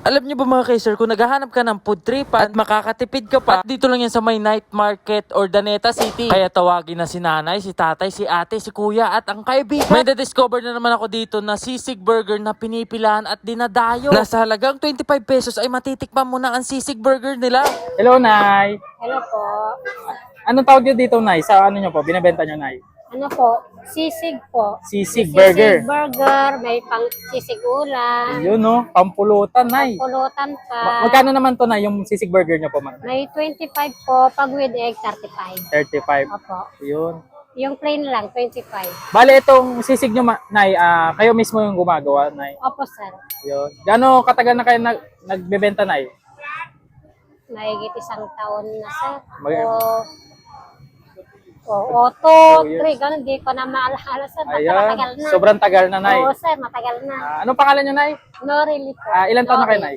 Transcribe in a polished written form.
Alam niyo ba mga kaiser, kung naghahanap ka ng food trip at makakatipid ka pa, at dito lang yan sa may night market or Daneta City. Kaya tawagin na si nanay, si tatay, si ate, si kuya at ang kaibigan. May na-discover na naman ako dito na sisig burger na pinipilahan at dinadayo. Nasa halagang 25 pesos ay matitikman mo na ang sisig burger nila. Hello, Nay. Hello po. Anong tawag niyo dito, Nay? Sa ano niyo po? Binebenta niyo, Nay? Ano po? Sisig po. Sisig burger. Sisig burger, may pang sisig ulam. Yun, no? Pampulutan, Nay. Pulutan pa. Magkano naman to, Nay, yung sisig burger niyo po, man? May 25 po, pag with egg, 35. 35. Opo. Yun. Yung plain lang, 25. Bale, itong sisig niyo, Nay, kayo mismo yung gumagawa, Nay. Opo, sir. Yun. Gaano katagal na kayo nagbebenta, Nay? Mahigit isang taon na, sir. Mag- O 2, 3, ganun. Di ko na maalala, sir. Basta matagal Ayan. na. Sobrang tagal na, Nay. Oo, sir, matagal na. Anong pangalan niyo, Nay? No, really po. Ilan taon na kayo, No, Nay?